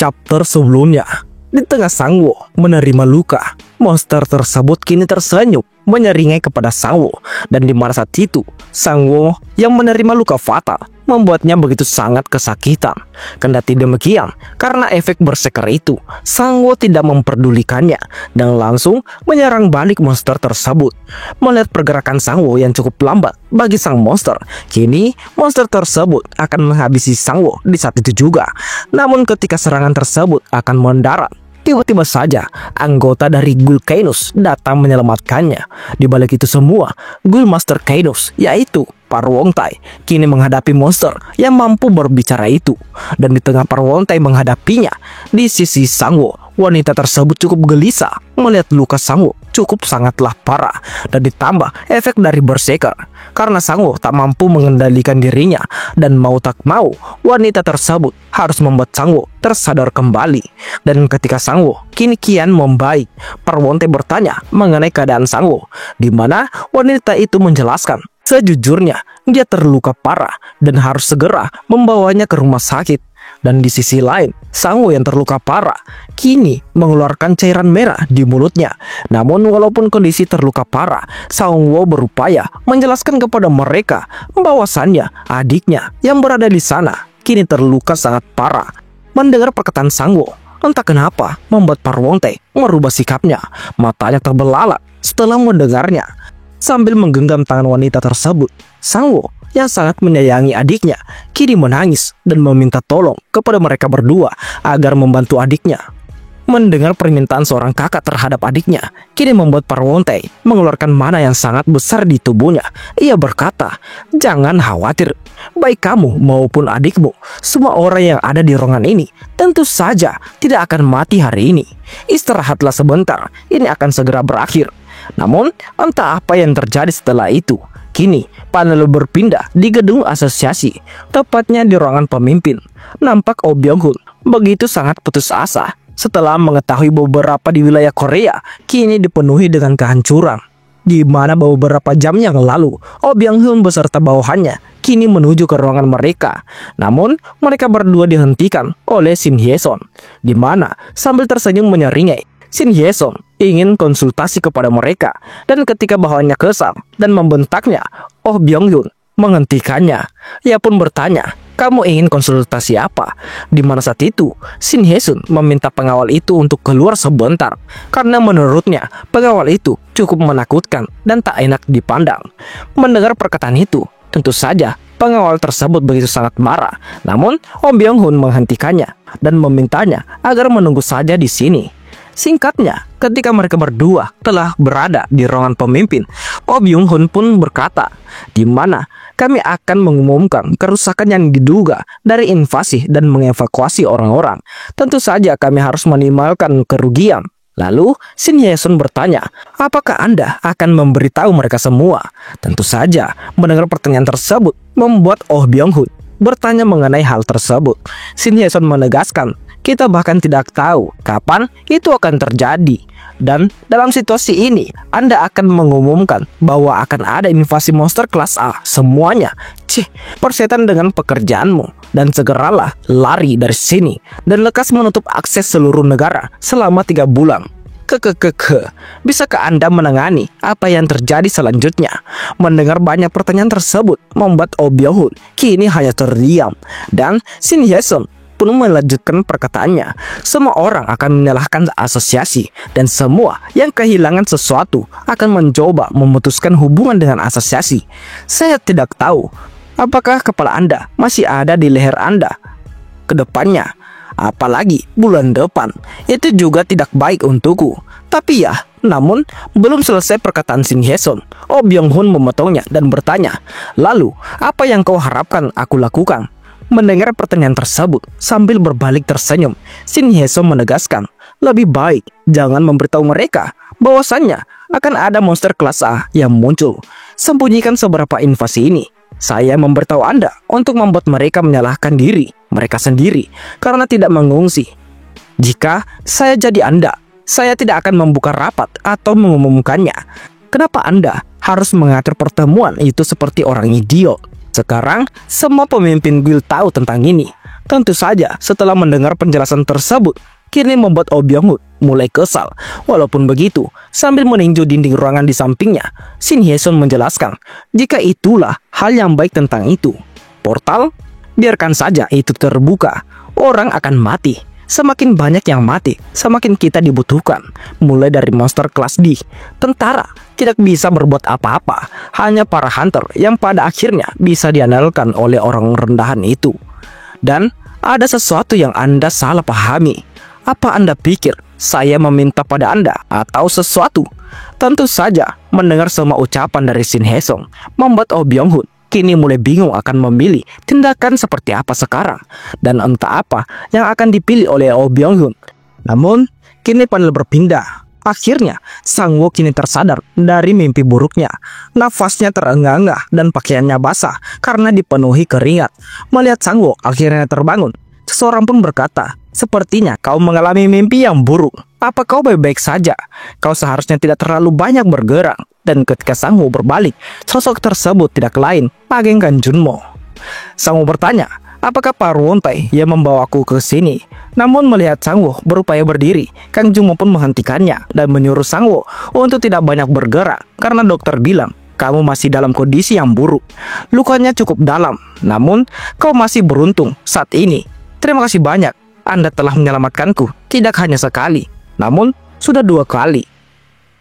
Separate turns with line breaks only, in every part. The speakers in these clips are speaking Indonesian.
chapter sebelumnya. Di tengah Sangwoo menerima luka, monster tersebut kini tersenyum menyeringai kepada Sangwoo, dan di mana saat itu Sangwoo yang menerima luka fatal membuatnya begitu sangat kesakitan. Kendati demikian, karena efek berserker itu, Sangwoo tidak memperdulikannya dan langsung menyerang balik monster tersebut. Melihat pergerakan Sangwoo yang cukup lambat bagi sang monster, kini monster tersebut akan menghabisi Sangwoo di saat itu juga. Namun ketika serangan tersebut akan mendarat, tiba-tiba saja anggota dari Ghoul Cainus datang menyelamatkannya. Di balik itu semua, Ghoul Master Cainus yaitu Parwongtai kini menghadapi monster yang mampu berbicara itu. Dan di tengah Parwongtai menghadapinya, di sisi Sangwoo, wanita tersebut cukup gelisah melihat luka Sangwoo cukup sangatlah parah, dan ditambah efek dari berserker. Karena Sangwoo tak mampu mengendalikan dirinya, dan mau tak mau wanita tersebut harus membuat Sangwoo tersadar kembali. Dan ketika Sangwoo kini kian membaik, Parwongtai bertanya mengenai keadaan Sangwoo, di mana wanita itu menjelaskan sejujurnya dia terluka parah dan harus segera membawanya ke rumah sakit. Dan di sisi lain, Sangwoo yang terluka parah kini mengeluarkan cairan merah di mulutnya. Namun walaupun kondisi terluka parah, Sangwoo berupaya menjelaskan kepada mereka bahwasannya adiknya yang berada di sana kini terluka sangat parah. Mendengar perkataan Sangwoo, entah kenapa membuat Parwongtai merubah sikapnya. Matanya terbelalak setelah mendengarnya. Sambil menggenggam tangan wanita tersebut, Sangwoo yang sangat menyayangi adiknya kini menangis dan meminta tolong kepada mereka berdua agar membantu adiknya. Mendengar permintaan seorang kakak terhadap adiknya kini membuat Parwongtai mengeluarkan mana yang sangat besar di tubuhnya. Ia berkata, "Jangan khawatir, baik kamu maupun adikmu, semua orang yang ada di ruangan ini tentu saja tidak akan mati hari ini. Istirahatlah sebentar, ini akan segera berakhir." Namun entah apa yang terjadi setelah itu. Kini panel berpindah di gedung asosiasi, tepatnya di ruangan pemimpin. Nampak Oh Byung-hun begitu sangat putus asa setelah mengetahui beberapa di wilayah Korea kini dipenuhi dengan kehancuran. Di mana beberapa jam yang lalu Oh Byung-hun beserta bawahannya kini menuju ke ruangan mereka. Namun mereka berdua dihentikan oleh Shin Hye-sun, di mana sambil tersenyum menyeringai, Shin Hye-sun ingin konsultasi kepada mereka, dan ketika bawahannya kesal dan membentaknya, Oh Byung-hun menghentikannya. Ia pun bertanya, "Kamu ingin konsultasi apa?" Di mana saat itu Shin Hye-sun meminta pengawal itu untuk keluar sebentar, karena menurutnya pengawal itu cukup menakutkan dan tak enak dipandang. Mendengar perkataan itu, tentu saja pengawal tersebut begitu sangat marah. Namun Oh Byung-hun menghentikannya dan memintanya agar menunggu saja di sini. Singkatnya, ketika mereka berdua telah berada di ruangan pemimpin, Oh Byung-hun pun berkata, "Di mana kami akan mengumumkan kerusakan yang diduga dari invasi dan mengevakuasi orang-orang. Tentu saja kami harus minimalkan kerugian." Lalu Shin Hye-sun bertanya, "Apakah Anda akan memberitahu mereka semua?" Tentu saja mendengar pertanyaan tersebut membuat Oh Byung-hun bertanya mengenai hal tersebut. Shin Hye-sun menegaskan, "Kita bahkan tidak tahu kapan itu akan terjadi. Dan dalam situasi ini, Anda akan mengumumkan bahwa akan ada invasi monster kelas A semuanya. Persetan dengan pekerjaanmu dan segeralah lari dari sini dan lekas menutup akses seluruh negara selama 3 bulan. Bisakah Anda menangani apa yang terjadi selanjutnya?" Mendengar banyak pertanyaan tersebut membuat Oh Byung-hun kini hanya terdiam, dan Shin Hye-sun pun melanjutkan perkataannya, "Semua orang akan menyalahkan asosiasi, dan semua yang kehilangan sesuatu akan mencoba memutuskan hubungan dengan asosiasi. Saya tidak tahu apakah kepala Anda masih ada di leher Anda ke depannya, apalagi bulan depan. Itu juga tidak baik untukku." Tapi ya, namun belum selesai perkataan Shin Hye-sun, Oh Byung-hun memotongnya dan bertanya, "Lalu apa yang kau harapkan aku lakukan?" Mendengar pertanyaan tersebut sambil berbalik tersenyum, Shin Hye-sun menegaskan, "Lebih baik jangan memberitahu mereka bahwasannya akan ada monster kelas A yang muncul. Sembunyikan seberapa invasi ini. Saya memberitahu Anda untuk membuat mereka menyalahkan diri mereka sendiri karena tidak mengungsi. Jika saya jadi Anda, saya tidak akan membuka rapat atau mengumumkannya. Kenapa Anda harus mengatur pertemuan itu seperti orang idiot? Sekarang semua pemimpin guild tahu tentang ini. Tentu saja setelah mendengar penjelasan tersebut, kini membuat Oh Byung-hun mulai kesal. Walaupun begitu, sambil meninjau dinding ruangan di sampingnya, Shin Hye-sun menjelaskan jika itulah hal yang baik tentang itu. Portal? Biarkan saja itu terbuka. Orang akan mati. Semakin banyak yang mati, semakin kita dibutuhkan. Mulai dari monster kelas D, tentara tidak bisa berbuat apa-apa. Hanya para hunter yang pada akhirnya bisa diandalkan oleh orang rendahan itu. Dan ada sesuatu yang Anda salah pahami. Apa Anda pikir saya meminta pada Anda atau sesuatu? Tentu saja mendengar semua ucapan dari Shin Hye-sun membuat Oh Byung-hun kini mulai bingung akan memilih tindakan seperti apa sekarang. Dan entah apa yang akan dipilih oleh Oh Byung-hun. Namun kini panel berpindah. Akhirnya Sang-woo kini tersadar dari mimpi buruknya. Nafasnya terengah-engah dan pakaiannya basah karena dipenuhi keringat. Melihat Sang-woo akhirnya terbangun, seseorang pun berkata, "Sepertinya kau mengalami mimpi yang buruk. Apa kau baik-baik saja? Kau seharusnya tidak terlalu banyak bergerak." Dan ketika Sang-woo berbalik, sosok tersebut tidak lain Ageng Kan Junmo. Sang-woo bertanya, "Apakah Pak Ruwontae yang membawaku ke sini?" Namun melihat Sang-woo berupaya berdiri, Kang Junmo pun menghentikannya dan menyuruh Sang-woo untuk tidak banyak bergerak karena dokter bilang, "Kamu masih dalam kondisi yang buruk. Lukanya cukup dalam, namun kau masih beruntung saat ini. Terima kasih banyak. Anda telah menyelamatkanku, tidak hanya sekali, namun sudah 2 kali."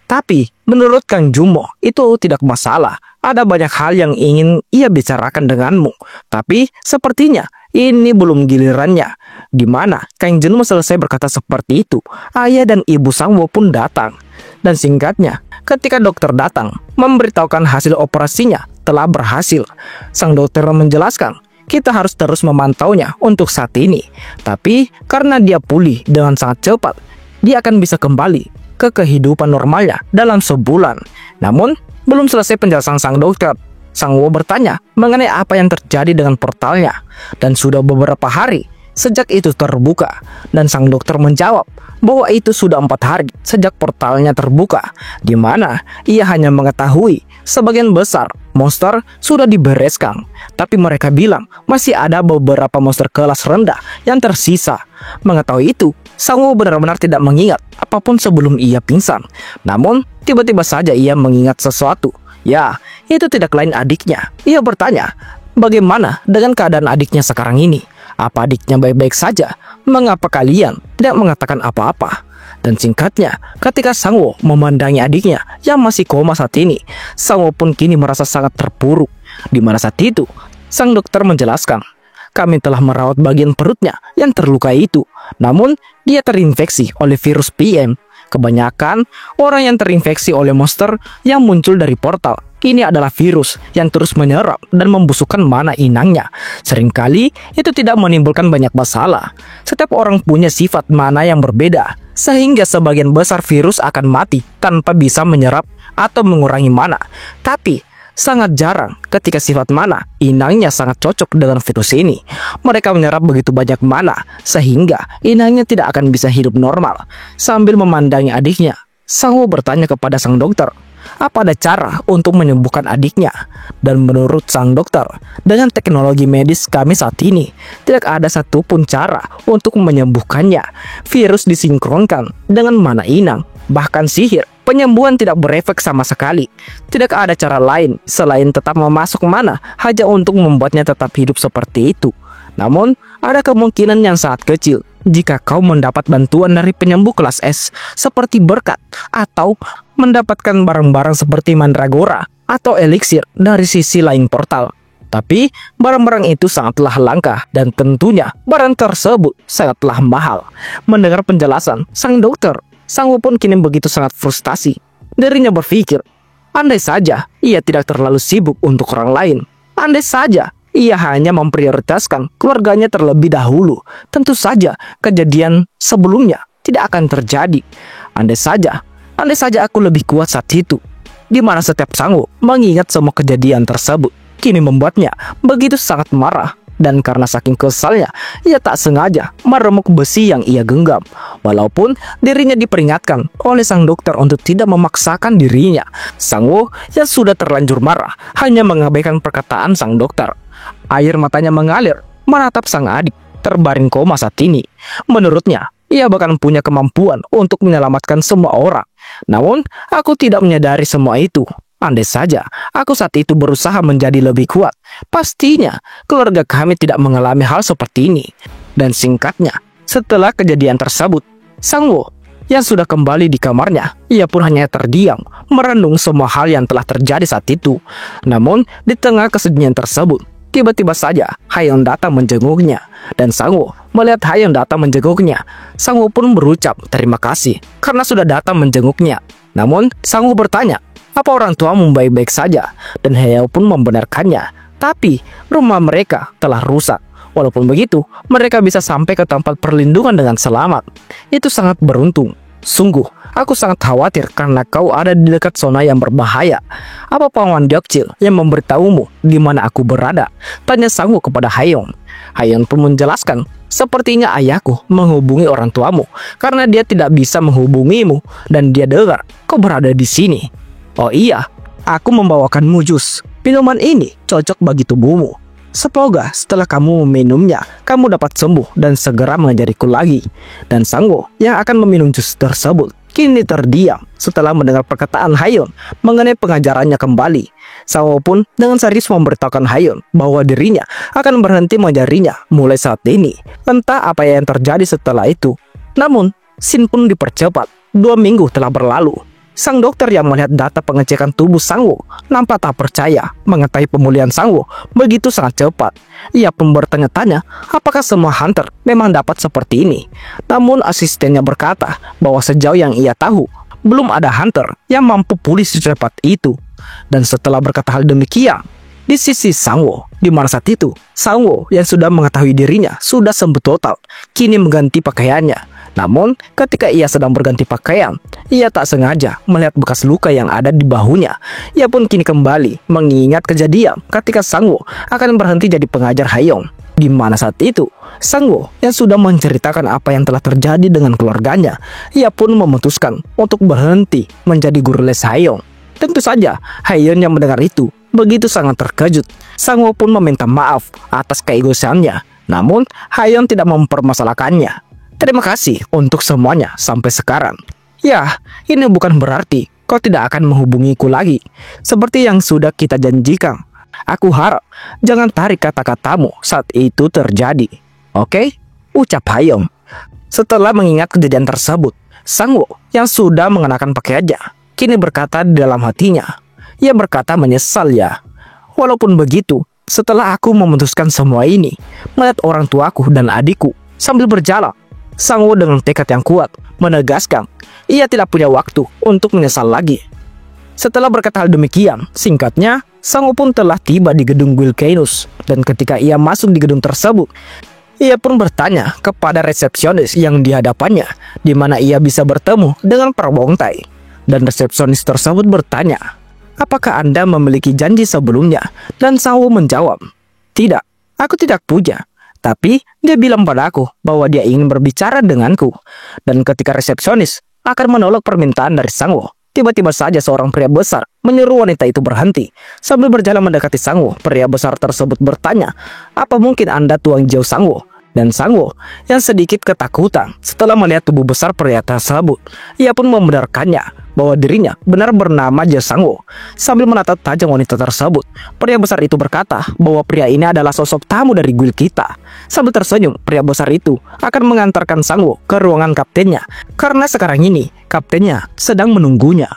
Tapi menurut Kang Junmo itu tidak masalah. Ada banyak hal yang ingin ia bicarakan denganmu. Tapi sepertinya ini belum gilirannya. Di mana Kang Junmo selesai berkata seperti itu, ayah dan ibu Sang-woo pun datang. Dan singkatnya, ketika dokter datang memberitahukan hasil operasinya telah berhasil, sang dokter menjelaskan, "Kita harus terus memantaunya untuk saat ini. Tapi karena dia pulih dengan sangat cepat, dia akan bisa kembali ke kehidupan normalnya dalam sebulan." Namun, belum selesai penjelasan sang dokter. Sang-woo bertanya mengenai apa yang terjadi dengan portalnya. Dan sudah beberapa hari sejak itu terbuka. Dan sang dokter menjawab bahwa itu sudah 4 hari sejak portalnya terbuka. Di mana ia hanya mengetahui sebagian besar monster sudah dibereskan. Tapi mereka bilang masih ada beberapa monster kelas rendah yang tersisa. Mengetahui itu, Sang-woo benar-benar tidak mengingat apapun sebelum ia pingsan. Namun, tiba-tiba saja ia mengingat sesuatu. Ya, itu tidak lain adiknya. Ia bertanya, bagaimana dengan keadaan adiknya sekarang ini? Apa adiknya baik-baik saja? Mengapa kalian tidak mengatakan apa-apa? Dan singkatnya, ketika Sang-woo memandangi adiknya yang masih koma saat ini, Sang-woo pun kini merasa sangat terpuruk. Di mana saat itu, sang dokter menjelaskan, "Kami telah merawat bagian perutnya yang terluka itu. Namun, dia terinfeksi oleh virus PM. Kebanyakan orang yang terinfeksi oleh monster yang muncul dari portal ini adalah virus yang terus menyerap dan membusukkan mana inangnya. Seringkali itu tidak menimbulkan banyak masalah. Setiap orang punya sifat mana yang berbeda, sehingga sebagian besar virus akan mati tanpa bisa menyerap atau mengurangi mana. Tapi sangat jarang ketika sifat mana inangnya sangat cocok dengan virus ini. Mereka menyerap begitu banyak mana sehingga inangnya tidak akan bisa hidup normal." Sambil memandangi adiknya, Sang-woo bertanya kepada sang dokter, apa ada cara untuk menyembuhkan adiknya? Dan menurut sang dokter, dengan teknologi medis kami saat ini, tidak ada satupun cara untuk menyembuhkannya. Virus disinkronkan dengan mana inang, bahkan sihir penyembuhan tidak berefek sama sekali. Tidak ada cara lain selain tetap memasuk mana hanya untuk membuatnya tetap hidup seperti itu. Namun, ada kemungkinan yang sangat kecil jika kau mendapat bantuan dari penyembuh kelas S seperti berkat atau mendapatkan barang-barang seperti mandragora atau eliksir dari sisi lain portal. Tapi barang-barang itu sangatlah langka dan tentunya barang tersebut sangatlah mahal. Mendengar penjelasan sang dokter, Sang-woo pun kini begitu sangat frustasi. Dirinya berpikir, andai saja ia tidak terlalu sibuk untuk orang lain. Andai saja ia hanya memprioritaskan keluarganya terlebih dahulu, tentu saja kejadian sebelumnya tidak akan terjadi. Andai saja aku lebih kuat saat itu. Di mana setiap Sang-woo mengingat semua kejadian tersebut, kini membuatnya begitu sangat marah. Dan karena saking kesalnya, ia tak sengaja meremuk besi yang ia genggam. Walaupun dirinya diperingatkan oleh sang dokter untuk tidak memaksakan dirinya, Sang-woo yang sudah terlanjur marah hanya mengabaikan perkataan sang dokter. Air matanya mengalir menatap sang adik. terbaring koma saat ini. Menurutnya, ia bahkan punya kemampuan untuk menyelamatkan semua orang. Namun, aku tidak menyadari semua itu. Andai saja aku saat itu berusaha menjadi lebih kuat, pastinya keluarga kami tidak mengalami hal seperti ini. Dan singkatnya, setelah kejadian tersebut, Sang Wo yang sudah kembali di kamarnya, ia pun hanya terdiam, merenung semua hal yang telah terjadi saat itu. Namun, di tengah kesedihan tersebut, tiba-tiba saja Haeyeon datang menjenguknya. Dan Sang Wo melihat Haeyeon datang menjenguknya, Sang Wo pun berucap terima kasih karena sudah datang menjenguknya. Namun, Sang Wo bertanya, apa orang tuamu baik-baik saja? Dan Haeyeon pun membenarkannya. Tapi, rumah mereka telah rusak. Walaupun begitu, mereka bisa sampai ke tempat perlindungan dengan selamat. Itu sangat beruntung. Sungguh, aku sangat khawatir karena kau ada di dekat zona yang berbahaya. Apa Paman Deokjil yang memberitahumu di mana aku berada? Tanya Sang Wo kepada Haeyeon. Haeyeon pun menjelaskan, sepertinya ayahku menghubungi orang tuamu karena dia tidak bisa menghubungimu dan dia dengar kau berada di sini. Oh iya, aku membawakanmu jus. Minuman ini cocok bagi tubuhmu. Semoga setelah kamu meminumnya, kamu dapat sembuh dan segera mengajariku lagi. Dan Sang Wo yang akan meminum jus tersebut kini terdiam setelah mendengar perkataan Haeyeon mengenai pengajarannya kembali. Sang Wo pun dengan serius memberitahukan Haeyeon bahwa dirinya akan berhenti mengajarinya mulai saat ini. Entah apa yang terjadi setelah itu. Namun, scene pun dipercepat. 2 minggu telah berlalu. Sang dokter yang melihat data pengecekan tubuh Sang Wo nampak tak percaya mengetahui pemulihan Sang Wo begitu sangat cepat. Ia pun bertanya-tanya apakah semua hunter memang dapat seperti ini. Namun asistennya berkata bahwa sejauh yang ia tahu, belum ada hunter yang mampu pulih secepat itu. Dan setelah berkata hal demikian, di sisi Sang Wo, di mana saat itu Sang Wo yang sudah mengetahui dirinya sudah sembuh total, kini mengganti pakaiannya. Namun, ketika ia sedang berganti pakaian, ia tak sengaja melihat bekas luka yang ada di bahunya. Ia pun kini kembali mengingat kejadian ketika Sang Wo akan berhenti jadi pengajar Haeyeon. Di mana saat itu, Sang Wo yang sudah menceritakan apa yang telah terjadi dengan keluarganya, ia pun memutuskan untuk berhenti menjadi guru les Haeyeon. Tentu saja, Haeyeon yang mendengar itu begitu sangat terkejut. Sang Wo pun meminta maaf atas keegoisannya. Namun, Haeyeon tidak mempermasalahkannya. Terima kasih untuk semuanya sampai sekarang. Ya, ini bukan berarti kau tidak akan menghubungiku lagi. Seperti yang sudah kita janjikan. Aku harap jangan tarik kata-katamu saat itu terjadi. Oke? Ucap Haeyeon. Setelah mengingat kejadian tersebut, Sang Wo yang sudah mengenakan pakaiannya kini berkata di dalam hatinya. Ia berkata menyesal ya. Walaupun begitu, setelah aku memutuskan semua ini, melihat orang tuaku dan adikku sambil berjalan, Sang Wo dengan tekad yang kuat menegaskan ia tidak punya waktu untuk menyesal lagi. Setelah berkata hal demikian, singkatnya Sang Wo pun telah tiba di gedung Wilkenus. Dan ketika ia masuk di gedung tersebut, ia pun bertanya kepada resepsionis yang di hadapannya di mana ia bisa bertemu dengan para bongtai. Dan resepsionis tersebut bertanya, apakah Anda memiliki janji sebelumnya? Dan Sang Wo menjawab, tidak, aku tidak punya. Tapi dia bilang padaku bahwa dia ingin berbicara denganku. Dan ketika resepsionis akan menolak permintaan dari Sang Wo, tiba-tiba saja seorang pria besar menyuruh wanita itu berhenti. Sambil berjalan mendekati Sang Wo, pria besar tersebut bertanya, apa mungkin Anda Tuan Jiao Sang Wo? Dan Sang Wo yang sedikit ketakutan setelah melihat tubuh besar pria tersebut, ia pun membenarkannya bahwa dirinya benar bernama Jiao Sang Wo. Sambil menatap tajam wanita tersebut, pria besar itu berkata bahwa pria ini adalah sosok tamu dari guild kita. Sambil tersenyum, pria besar itu akan mengantarkan Sang Wo ke ruangan kaptennya karena sekarang ini kaptennya sedang menunggunya.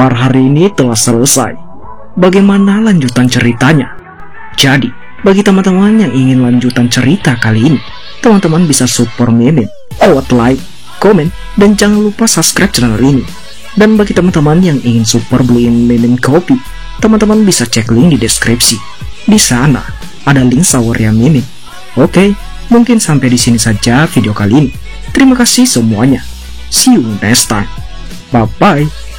Per hari ini telah selesai. Bagaimana lanjutan ceritanya? Jadi, bagi teman-teman yang ingin lanjutan cerita kali ini, teman-teman bisa support Mimin lewat like, komen, dan jangan lupa subscribe channel ini. Dan bagi teman-teman yang ingin support beliin Mimin kopi, teman-teman bisa cek link di deskripsi. Di sana ada link sawernya Mimin. Oke, mungkin sampai di sini saja video kali ini. Terima kasih semuanya. See you next time. Bye-bye.